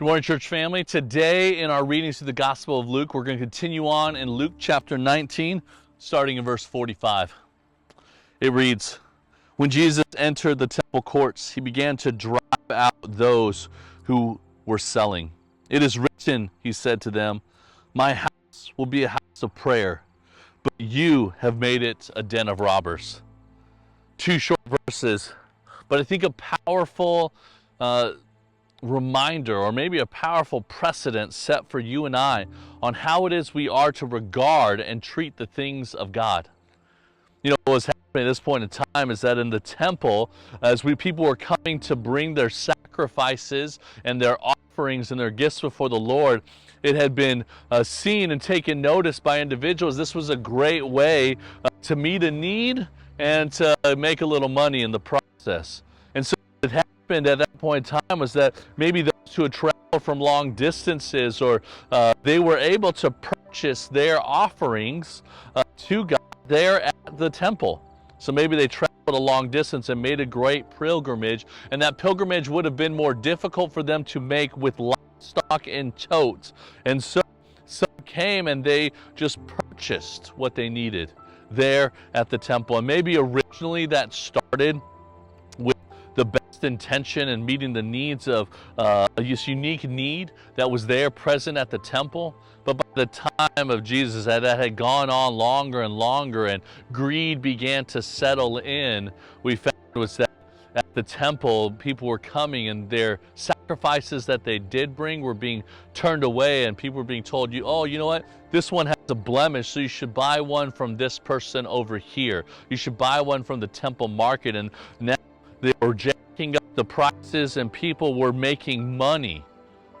Good morning, church family. Today in our readings through the Gospel of Luke, we're going to continue on in Luke chapter 19, starting in verse 45. It reads, "When Jesus entered the temple courts, he began to drive out those who were selling. 'It is written,' he said to them, 'My house will be a house of prayer, but you have made it a den of robbers.'" Two short verses, but I think a powerful reminder, or maybe a powerful precedent set for you and I on how it is we are to regard and treat the things of God. You know, what was happening at this point in time is that in the temple, as people were coming to bring their sacrifices and their offerings and their gifts before the Lord, it had been seen and taken notice by individuals. This was a great way to meet a need and to make a little money in the process. And so it happened at that point in time was that maybe those who had traveled from long distances, or they were able to purchase their offerings to God there at the temple. So maybe they traveled a long distance and made a great pilgrimage, and that pilgrimage would have been more difficult for them to make with livestock and totes. And so some came and they just purchased what they needed there at the temple. And maybe originally that started with the best intention and meeting the needs of this unique need that was there present at the temple. But by the time of Jesus, that had gone on longer and longer, and greed began to settle in, we found was that at the temple, people were coming and their sacrifices that they did bring were being turned away, and people were being told, you know what, this one has a blemish, so you should buy one from this person over here. You should buy one from the temple market. And now they were jacking up the prices, and people were making money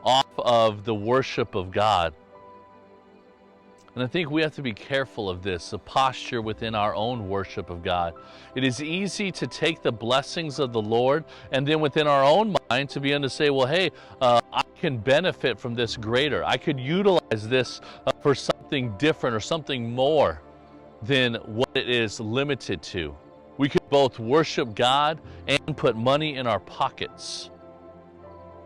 off of the worship of God. And I think we have to be careful of this, the posture within our own worship of God. It is easy to take the blessings of the Lord and then within our own mind to be able to say, well, hey, I can benefit from this greater. I could utilize this for something different or something more than what it is limited to. We could both worship God and put money in our pockets.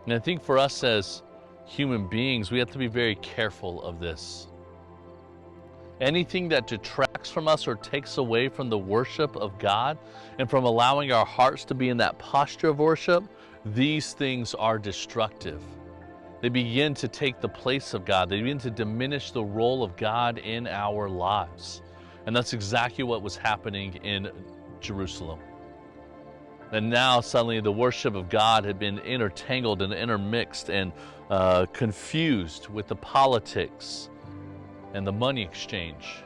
And I think for us as human beings, we have to be very careful of this. Anything that detracts from us or takes away from the worship of God and from allowing our hearts to be in that posture of worship, these things are destructive. They begin to take the place of God. They begin to diminish the role of God in our lives. And that's exactly what was happening in Jerusalem. And now suddenly the worship of God had been intertangled and intermixed and confused with the politics and the money exchange.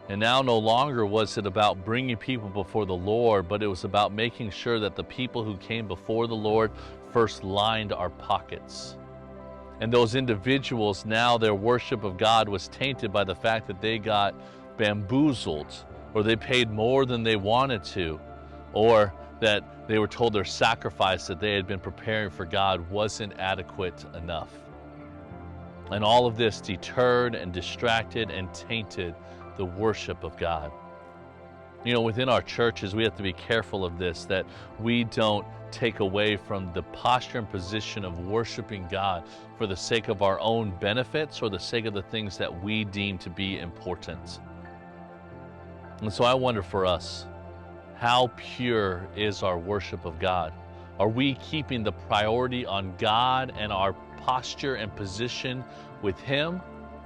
And now no longer was it about bringing people before the Lord, but it was about making sure that the people who came before the Lord first lined our pockets. And those individuals, now their worship of God was tainted by the fact that they got bamboozled, or they paid more than they wanted to, or that they were told their sacrifice that they had been preparing for God wasn't adequate enough. And all of this deterred and distracted and tainted the worship of God. You know, within our churches, we have to be careful of this, that we don't take away from the posture and position of worshiping God for the sake of our own benefits or the sake of the things that we deem to be important. And so I wonder for us, how pure is our worship of God? Are we keeping the priority on God and our posture and position with Him?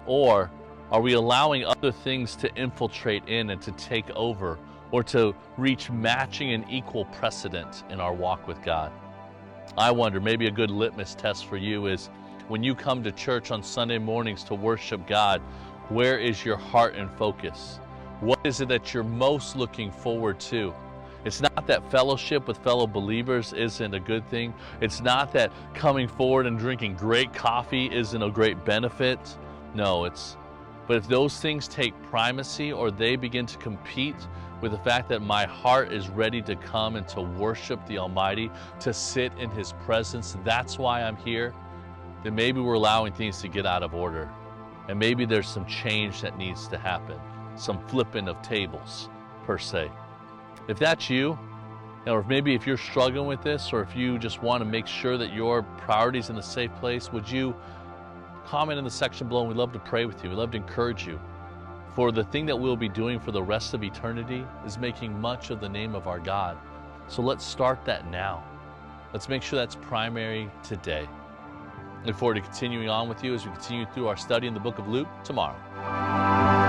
Or are we allowing other things to infiltrate in and to take over, or to reach matching and equal precedent in our walk with God? I wonder, maybe a good litmus test for you is when you come to church on Sunday mornings to worship God, where is your heart and focus? What is it that you're most looking forward to? It's not that fellowship with fellow believers isn't a good thing. It's not that coming forward and drinking great coffee isn't a great benefit. No, but if those things take primacy, or they begin to compete with the fact that my heart is ready to come and to worship the Almighty, to sit in His presence, that's why I'm here, then maybe we're allowing things to get out of order. And maybe there's some change that needs to happen, some flipping of tables, per se. If that's you, Or maybe if you're struggling with this, or if you just want to make sure that your priority's in the safe place, would you comment in the section below? And we'd love to pray with you. We'd love to encourage you. For the thing that we'll be doing for the rest of eternity is making much of the name of our God. So let's start that now. Let's make sure that's primary today. Look forward to continuing on with you as we continue through our study in the book of Luke tomorrow.